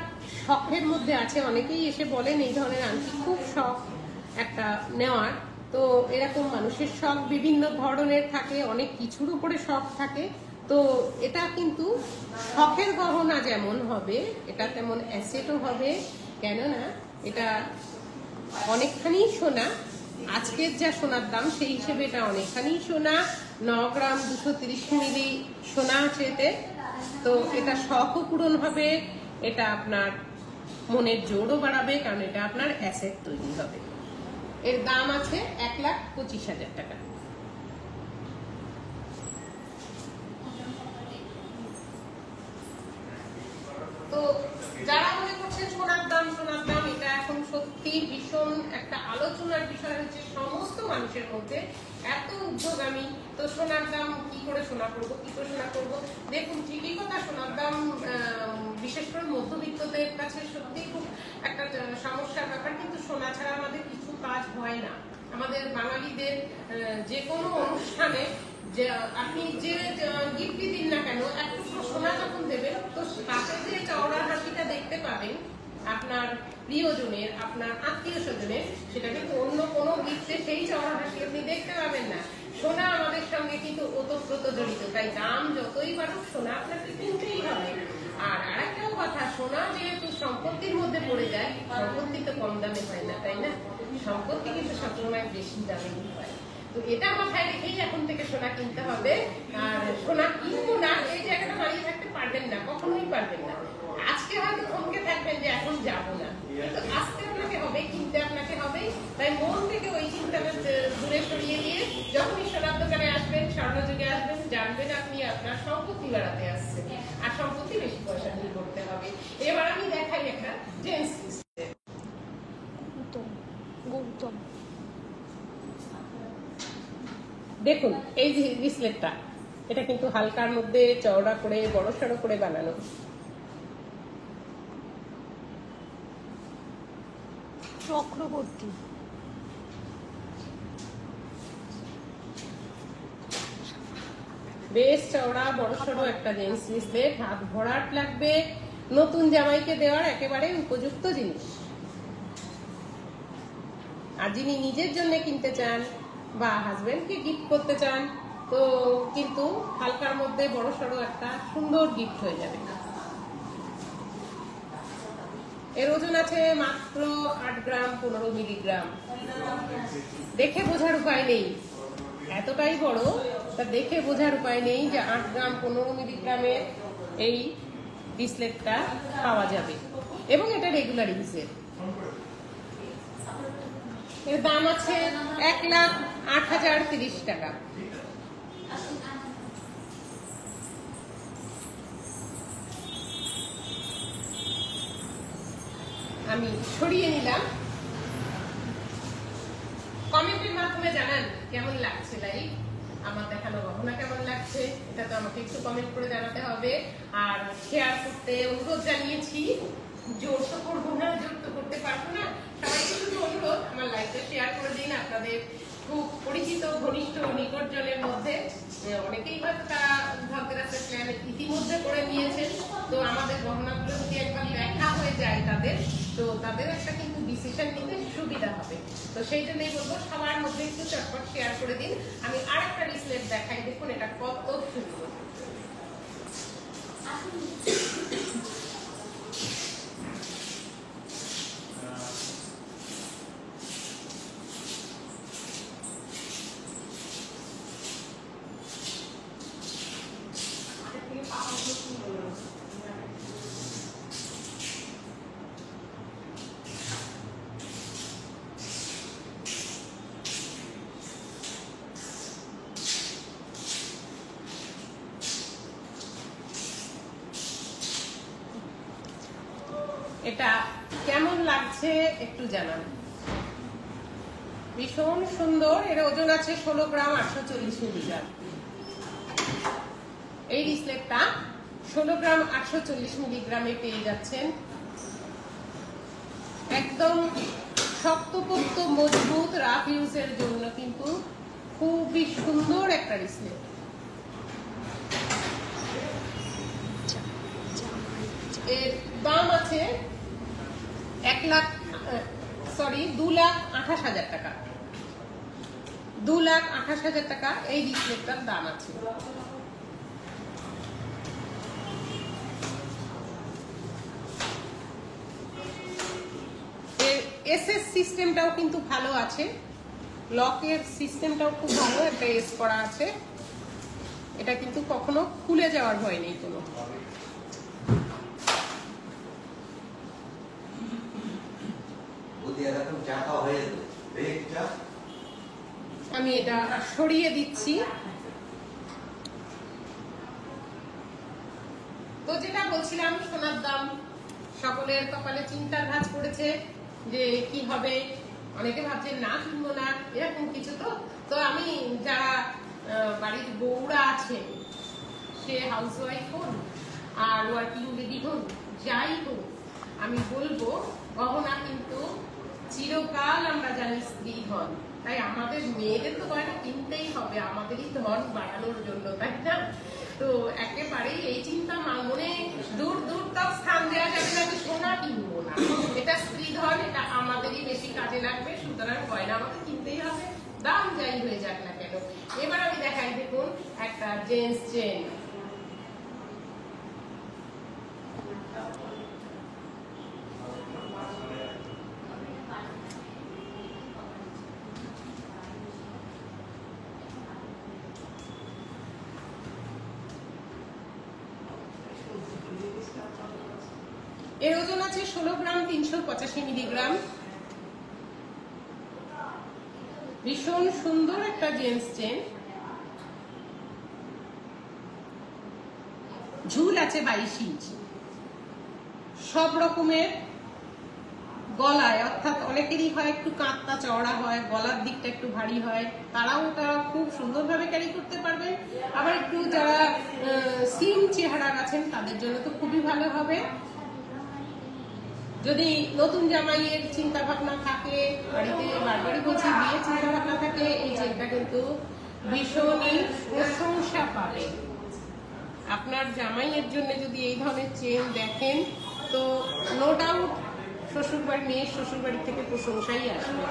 শখের মধ্যে আছে, অনেকেই এসে বলেন এই ধরনের আংটি খুব শখ একটা নেওয়ার, তো এরকম মানুষের শখ বিভিন্ন ধরনের থাকে, অনেক কিছুর উপরে শখ থাকে, তো এটা কিন্তু শখের গহনা যেমন হবে এটা তেমন অ্যাসেটও হবে, কেননা এটা অনেকখানি সোনা, আজকের যা সোনার দাম সেই হিসেবে এটা অনেকখানি সোনা, 9 গ্রাম 230 মিলি সোনা আছে এতে, তো এটা শখও পূরণ হবে, এটা আপনার মনের জোরও বাড়াবে, কারণ এটা আপনার অ্যাসেট তৈরি হবে। এর দাম আছে 1,25,000 টাকা। তো যারা মনে করছেন সোনার দাম, এটা এখন সত্যি ভীষণ একটা আলোচনার বিষয় হচ্ছে সমস্ত মানুষের মধ্যে, এত উদ্যোগামী, তো সোনার দাম কি করে সোনা করবো, দেখুন ঠিকই কথা, সোনার দাম বিশেষ করে মধ্যবিত্তদের কাছে সত্যি খুব একটা সমস্যার ব্যাপার, কিন্তু সোনা ছাড়া আমাদের কিছু কাজ হয় না। আমাদের বাঙালিদের যে কোনো অনুষ্ঠানে যে আপনি যে গিফটই দিন না কেন, একটু সোনা যখন দেবেন, তো তাতে যে চওড়া হাসিটা দেখতে পাবেন আপনার প্রিয়জনের, আপনার আত্মীয় স্বজনের, সেটা কিন্তু অন্য কোনো গিফটে সেই চওড়া হাসি আপনি দেখতে পাবেন না। সোনা আমাদের সঙ্গে কিন্তু ওতপ্রোত জড়িত, তাই দাম যতই বাড়ুক সোনা আপনাকে কিনতেই হবে। আর আরেকটাও কথা, সোনা যেহেতু সম্পত্তির মধ্যে পড়ে যায়, সম্পত্তি তো কম দামে হয় না, তাই না? সম্পত্তি কিন্তু সবসময় বেশি দামে হয়, তো এটা মাথায় রেখেই এখন থেকে সোনা কিনতে হবে। আর সোনা কিনবো না এই জায়গাটা দাঁড়িয়ে থাকতে পারবেন না, কখনোই পারবেন না। আজকে হয়তো থমকে থাকবেন যে এখন যাবো না, কিন্তু আজকে আপনাকে হবে, কিনতে আপনাকে হবে, তাই মন থেকে ওই চিন্তাটা দূরে সরিয়ে দিয়ে যখনই সোনার দোকানে আসবেন, স্বর্ণযুগে আসবেন, জানবেন আপনি আপনার সম্পত্তি বাড়াতে আসছেন, আর সম্পত্তি বেশি পয়সা দিয়ে করতে হবে। এবার আমি দেখাই একটা জেন্টস গৌতম, দেখুন এই যে ব্রেসলেটটা, এটা কিন্তু হালকার মধ্যে চওড়া করে বড় সড়ো করে বানানো, চক্রবর্তী, বেশ চওড়া বড় সড়ো একটা জেন্টস ব্রেসলেট, হাত ভরাট লাগবে, নতুন জামাইকে দেওয়ার একেবারে উপযুক্ত জিনিস। আর যিনি নিজের জন্য কিনতে চান বা হাজবেন্ডকে গিফট করতে চান, তো কিন্তু হালকার মধ্যে বড় সড়ো একটা সুন্দর গিফট হয়ে যাবে। এর ওজন আছে মাত্র 8 গ্রাম 15 মিলিগ্রাম। দেখে বোঝার উপায় নেই, এতটাই বড়, তা দেখে বোঝার উপায় নেই যে 8 গ্রাম 15 মিলিগ্রামের এই ব্রেসলেটটা পাওয়া যাবে, এবং এটা রেগুলার ইউজের। এর দাম আছে 1,08,030 টাকা। আমি সরিয়ে নিলাম, কমেন্টের মাধ্যমে জানান কেমন লাগছে লাইভ। আমার দেখানো গহনা কেমন লাগছে এটা তো আমাকে একটু কমেন্ট করে জানাতে হবে। আর শেয়ার করতে অনুরোধ জানিয়েছি, জোর তো করবো না, জোর তো করতে পারবো না, সবাইকে শুধু অনুরোধ আমার লাইভটা শেয়ার করে দিন আপনাদের খুব পরিচিত ঘনিষ্ঠ নিকটজনের মধ্যে। অনেকেই হয়তো তারা ধনতেরাসের প্ল্যান ইতিমধ্যে করে নিয়েছেন, তো আমাদের গহনাগুলো যদি একবার দেখা হয়ে যায় তাদের, তো তাদের একটা কিন্তু ডিসিশন নিতে সুবিধা হবে। তো সেই জন্যই বলবো সবার মধ্যে একটু চটপট শেয়ার করে দিন। আমি আর একটা রিসলেট দেখাই, দেখুন এটা কত সুন্দর। এটা কেমন লাগছে একটু জানান। ভীষণ সুন্দর। এর ওজন আছে 16 গ্রাম 840 মিলিগ্রাম। এই রিসলেটটা 16 গ্রাম 840 মিলিগ্রামে পেয়ে যাচ্ছেন। একদম শক্তপোক্ত মজবুত রাফ ইউজের জন্য কিন্তু খুবই সুন্দর একটা রিসলেট। এর দাম আছে 2,28,000 টাকা। 2,28,000 টাকা এই রিসলেটটার দাম আছে। এর এসএস সিস্টেমটাও কিন্তু ভালো আছে, লকের সিস্টেমটাও খুব ভালো, একটা এস করা আছে। এটা কিন্তু কখনো খুলে যাওয়ার ভয় নেই কোনো। আমি এটা সরিয়ে দিচ্ছি। তো যেটা বলছিলাম, সোনার দাম সকলের কপালে চিন্তার ভাঁজ পড়েছে যে কি হবে, অনেকে ভাবছে না কিনবো না, এরকম কিছু। তো আমি যারা বাড়ির বউরা আছে, সে হাউস ওয়াইফ হন আর ওয়ার্কিং লেডি হন, যাই হোক, আমি বলবো গহনা কিন্তু চিরকাল আমরা জানি স্ত্রী ধন, তাই আমাদের মেয়েদের তো গয়না কিনতেই হবে, আমাদেরই ধন বাড়ানোর জন্য, তাই না? তো একেবারেই এই চিন্তা মনে দূর দূর তক স্থান দেওয়া যাবে না যে সোনা কিনবো না, এটা স্ত্রী ধন, এটা আমাদেরই বেশি কাজে লাগবে, সুতরাং গয়না আমাকে কিনতেই হবে, দাম যাই হয়ে যাক না কেন। এবার আমি দেখাই, দেখুন একটা জেন্টস চেন। এর ওজন আছে 16 গ্রাম 385 মিলিগ্রাম। ভীষণ সুন্দর একটা জেন্টস চেন। ঝুল আছে 22 ইঞ্চি। সব রকমের গলায়, অর্থাৎ অনেকেরই হয় একটু কাঁধটা চওড়া হয়, গলার দিকটা একটু ভারী হয়, তারাও তারা খুব সুন্দরভাবে ক্যারি করতে পারবেন। আবার একটু যারা স্লিম চেহারার আছেন তাদের জন্য তো খুবই ভালো হবে। যদি নতুন জামাইয়ের চিন্তা ভাবনা থাকে, বাড়িতে বারবারই বলছি বিয়ের চিন্তা ভাবনা থাকে, এই চেনটা কিন্তু ভীষণই প্রশংসা পাবে। আপনার জামাইয়ের জন্য যদি এই ধরনের চেন দেখেন, তো নো ডাউট শ্বশুরবাড়ি, মেয়ের শ্বশুরবাড়ি থেকে প্রশংসাই আসবে।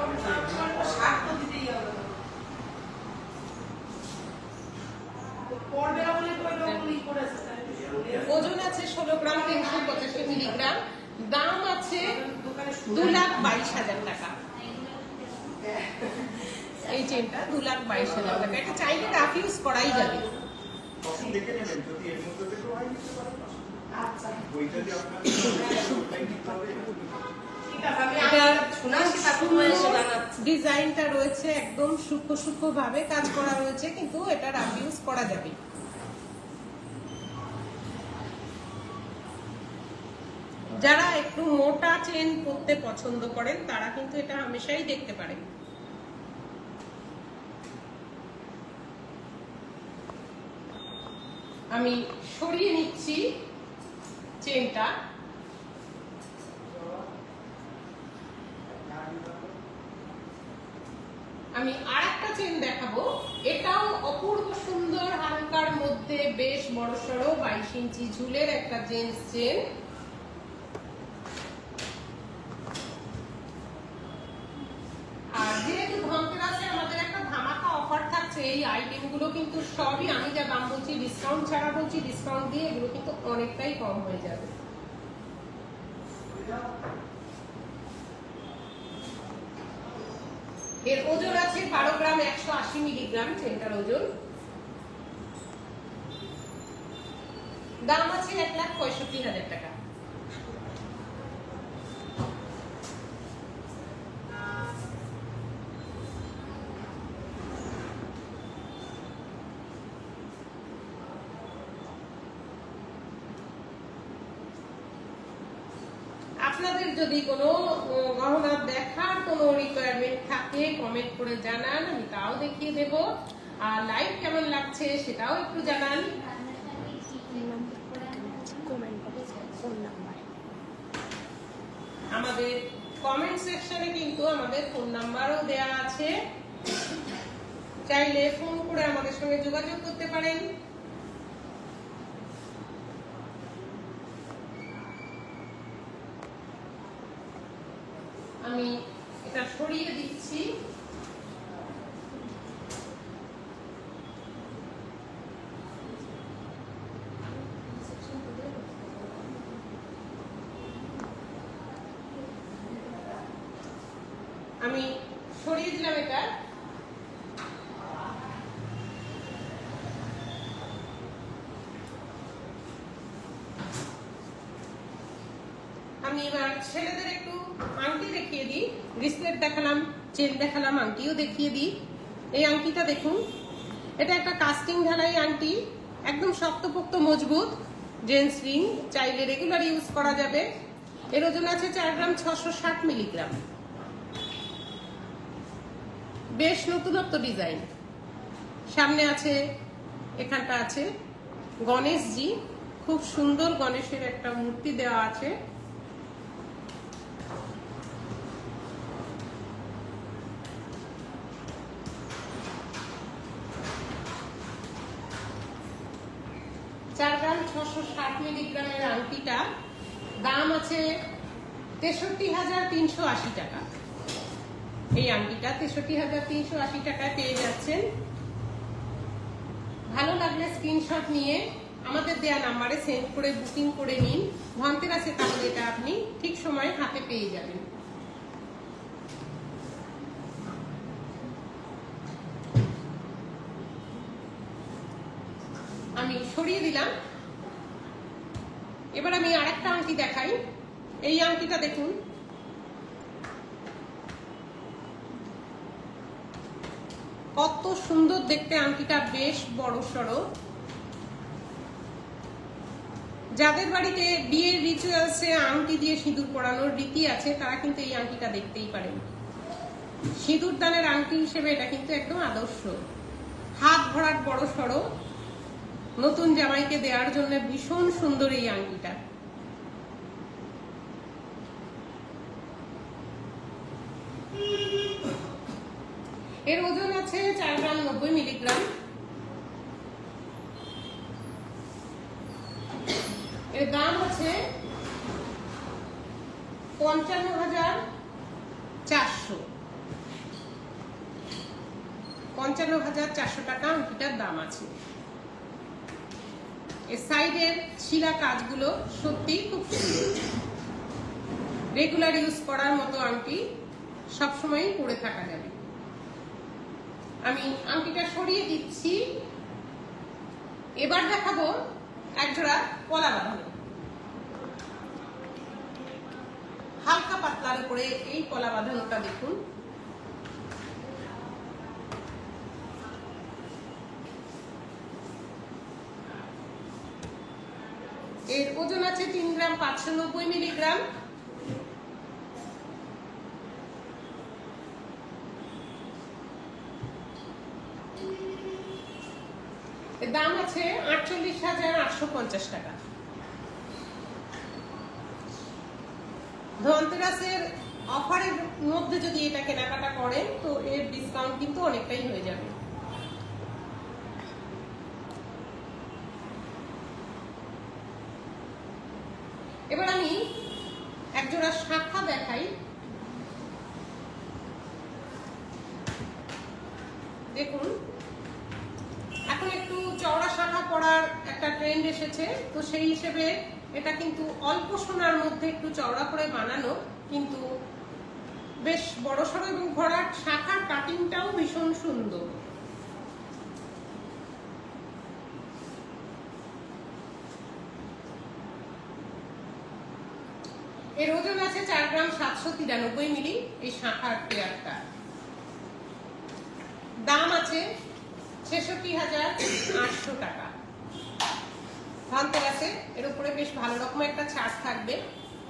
ওজন আছে 16 গ্রাম 385 মিলিগ্রাম। দাম আছে 2,22,000 টাকা। এই চেনটা 2,22,000 টাকা। এটা চাইলে রাফ ইউজ করাই যাবে। ডিজাইনটা রয়েছে একদম সূক্ষ্ম সূক্ষ্ম ভাবে কাজ করা রয়েছে, কিন্তু এটা রাফ ইউজ করা যাবে। যারা একটু মোটা চেন পরতে পছন্দ করেন তারা কিন্তু এটা হামেশাই দেখতে পারেন। আমি সরিয়ে নিচ্ছি চেনটা। আমি আরেকটা চেন দেখাবো, এটাও অপূর্ব সুন্দর, হালকার মধ্যে বেশ বড়সড় 22 ইঞ্চি ঝুলের একটা জেন্টস চেন। আর যেহেতু ধনতেরাসে আমাদের একটা ধামাকা অফার থাকছে, এই আইটেমগুলো কিন্তু সবই আমি যা দাম বলছি ডিসকাউন্ট ছাড়া বলছি, ডিসকাউন্ট দিয়ে এগুলো কিন্তু অনেকটাই কম হয়ে যাবে। এর ওজন আছে 12 গ্রাম 180 মিলিগ্রাম চেনটার ওজন। দাম আছে 1,65,000 টাকা। আপনাদের যদি কোনো গহনা দেখার কোনো রিকোয়ারমেন্ট থাকে কমেন্ট করে জানান, আমি তাও দেখিয়ে দেব। আর লাইভ কেমন লাগছে সেটাও একটু জানান। আমাদের কমেন্ট সেকশনে কিন্তু আমাদের ফোন নাম্বারও দেয়া আছে, চাইলে ফোন করে আমাদের সঙ্গে যোগাযোগ করতে পারেন। আমি এটা সরিয়ে দিচ্ছি। আমি সরিয়ে দিলাম এটা। আমি এবার ছেলেদের একটু আংটি দেখিয়ে দিই। ব্রেসলেট দেখালাম, চেন দেখালাম, আংটিও দেখিয়ে দিই। এই আংটিটা দেখুন, এটা একটা কাস্টিং ঢালাই আংটি, একদম শক্তপোক্ত মজবুত জেন্টস রিং, চাইলে রেগুলার ইউজ করা যাবে। এর ওজন আছে 4 গ্রাম 660 মিলিগ্রাম। বেশ নতুনত্ব ডিজাইন। সামনে আছে, এখানটা আছে গণেশজি, খুব সুন্দর গণেশের একটা মূর্তি দেওয়া আছে। চার গ্রাম 660 মিলিগ্রামের আংটিটা দাম আছে 63,380 টাকা। এই আংটিটা 63,380 টাকায় পেয়ে যাচ্ছেন। ভালো লাগলে স্ক্রিনশট নিয়ে আমাদের দেয়া নাম্বারে সেন্ড করে বুকিং করে নিন। ধনতেরাসে তাহলে এটা আপনি ঠিক সময়ে হাতে পেয়ে যাবেন। আমি সরিয়ে দিলাম। এবার আমি আরেকটা আংটি দেখাই। এই আংটিটা দেখুন, কত সুন্দর দেখতে আংটিটা, বেশ বড় সড়ো। যাদের বাড়িতে বিয়ের রিচুয়ালসে আংটি দিয়ে সিঁদুর পরানোর রীতি আছে তারা কিন্তু এই আংটিটা দেখতেই পারেন। সিঁদুর দানের আংটি হিসেবে এটা কিন্তু একদম আদর্শ। হাত ভরাট বড় সড়ো, নতুন জামাইকে দেওয়ার জন্য ভীষণ সুন্দর এই আংটিটা। এর ওজন আছে 4 গ্রাম 90 মিলিগ্রাম। এর দাম আছে 55,400। 55,400 টাকা আংটিটার দাম আছে। এর সাইডের ছিলা কাজগুলো সত্যি খুব সুন্দর। রেগুলার ইউজ করার মতো আংটি, সবসময় পরে থাকা যাবে। আমি আংটিটা সরিয়ে দিচ্ছি। এবার দেখাবো একজোড়া পলা বাঁধানো। হালকা পাতলার উপরে এই পলা বাঁধানোটা দেখুন। এর ওজন আছে 3 গ্রাম 590 মিলিগ্রাম। এর দাম আছে 48,850 টাকা। ধনতেরাসের অফারের মধ্যে যদি এটা কেনাকাটা করেন তো এর ডিসকাউন্ট কিন্তু অনেকটাই হয়ে যাবে। এবার আমি একজোড়া শাখা দেখাই। দেখুন, এখন একটু চওড়া শাখা পরার একটা ট্রেন্ড এসেছে, তো সেই হিসেবে এটা কিন্তু অল্প সোনার মধ্যে একটু চওড়া করে বানানো, কিন্তু বেশ বড়সড় এবং ভরাট। শাখার কাটিংটাও ভীষণ সুন্দর। এর ওজন আছে 4 গ্রাম 793 মিলি। এই শাখার পেয়ারটা দাম আছে 66,800 টাকা। ধনতেরাসে এর উপরে বেশ ভালো রকমের একটা ছাড় থাকবে।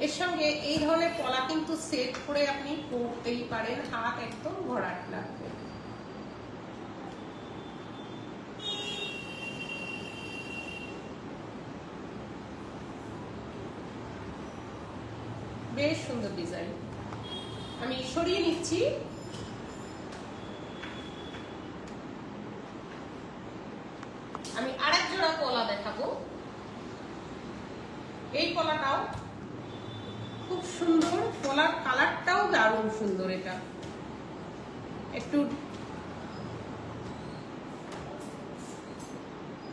এর সঙ্গে এই ধরনের পলা কিন্তু সেট করে আপনি পরতেই পারেন, হাত একদম ভরাট লাগবে। বেশ সুন্দর ডিজাইন। আমি সরিয়ে নিচ্ছি। আমি আরেক জোড়া পলা দেখাবো। এই পলাটাও খুব সুন্দর, পলার কালারটাও দারুণ সুন্দর। এটা একটু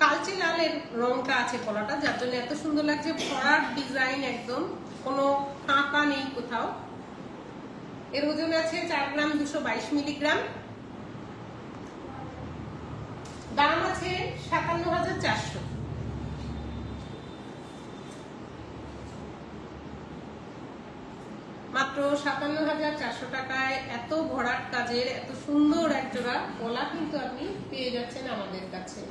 কালচে লালের রংটা আছে পলাটা, যার জন্য এত সুন্দর লাগছে। ভরাট ডিজাইন, একদম কোনো ফাঁকা নেই কোথাও। এর ওজন আছে 4 গ্রাম 222 মিলিগ্রাম। দাম আছে 57,400। মাত্র 57,400 টাকায় এত ভরাট কাজের এত সুন্দর এক জোড়া পলা কিন্তু আপনি পেয়ে যাচ্ছেন আমাদের কাছে।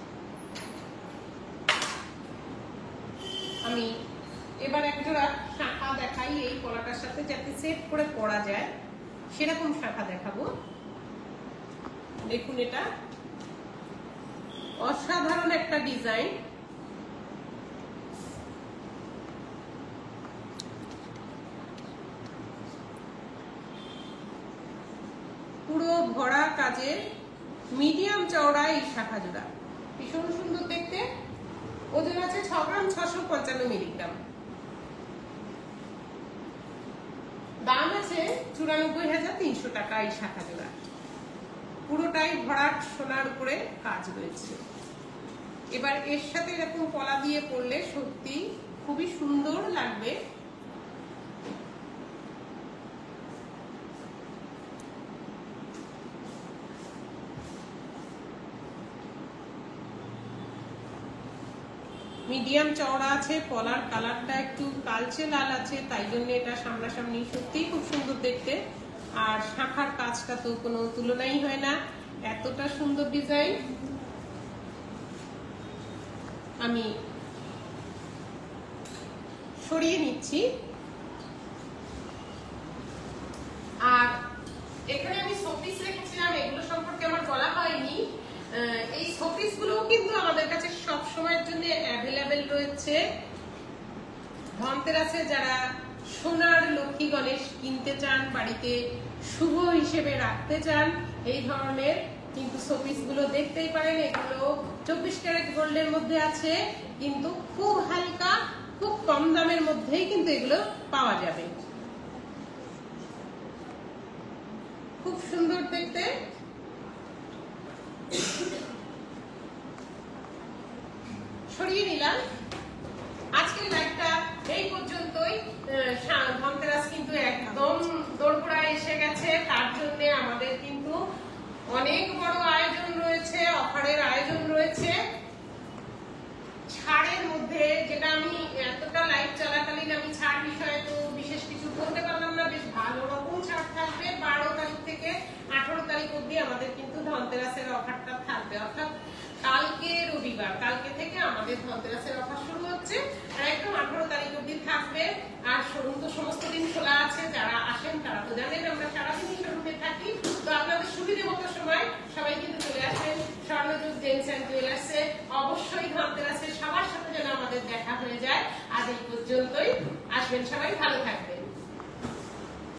আমি এবার এক জোড়া শাখা দেখাই এই পলাটার সাথে, যাতে সেট করে পরা যায় সেরকম শাখা দেখাবো। দেখুন, এটা অসাধারণ একটা ডিজাইন। পুরো ভরা কাজে মিডিয়াম চওড়া এই শাখা জোড়া, ভীষণ সুন্দর দেখতে। ওজন আছে 6 গ্রাম 655 মিলিগ্রাম। দাম আছে 94,300 টাকা এই শাখা জোড়া। পুরোটাই ভরাট সোনার উপরে কাজ রয়েছে। এবার এর সাথে এরকম পলা দিয়ে পরলে সত্যি খুবই সুন্দর লাগবে। মিডিয়াম চওড়া আছে, পলার কালারটা একটু কালচে লাল আছে, তাই জন্য এটা সামনাসামনি সত্যিই খুব সুন্দর দেখতে। আর শাখার কাজটা তো কোনো তুলনাই হয় না, এতটা সুন্দর ডিজাইন। আমি সরিয়ে নিচ্ছি। আর এখানে আমি শোপিস রেখেছিলাম, এগুলো সম্পর্কে আমার বলা হয়নি। এই শোপিস গুলো কিন্তু আমাদের কাছে সব সময়ের জন্য অ্যাভেলেবেল রয়েছে। ধনতেরাসে যারা সোনার লক্ষ্মী গণেশ কিনতে চান, বাড়িতে শুভ হিসেবে রাখতে চান, এই ধরনের কিন্তু শোপিস গুলো দেখতেই পারেন। এগুলো 24 ক্যারেট গোল্ডের মধ্যে আছে, কিন্তু খুব হালকা, খুব কম দামের মধ্যেই কিন্তু এগুলো পাওয়া যাবে। খুব সুন্দর দেখতে। সরিয়ে নিলাম। আজকের লাইভটা এই পর্যন্তই। ধনতেরাস কিন্তু একদম দোরগোড়ায় এসে গেছে, তার জন্য আমাদের কিন্তু অনেক বড় আয়োজন রয়েছে, অফারের আয়োজন রয়েছে। ছাড়ের মধ্যে যেটা আমি এতটা লাইভ চলাকালীন আমি ছাড় বিষয়ে তো বিশেষ কিছু বলতে পারলাম না। বেশ ভালো রকম ছাড় থাকবে। 12 তারিখ থেকে 18 তারিখ অব্দি আমাদের কিন্তু ধনতেরাসের অফারটা থাকবে, অর্থাৎ কালকে রবিবার, কালকে থেকে আমাদের ধনতেরাসের অফার শুরু হচ্ছে আর একদম 18 তারিখ অব্দি থাকবে। আর শোরুম তো সমস্ত দিন খোলা আছে, যারা আসেন তারা তো জানেন আমরা সারাদিনই শোরুমে থাকি। তো আপনাদের সুবিধে মতো সময় সবাই কিন্তু চলে আসেন স্বর্ণযুগ জেমস এন্ড জুয়েলার্সে। অবশ্যই ধনতেরাসে সবার সাথে যেন আমাদের দেখা হয়ে যায়। আজ এই পর্যন্তই, আসবেন, সবাই ভালো থাকবেন।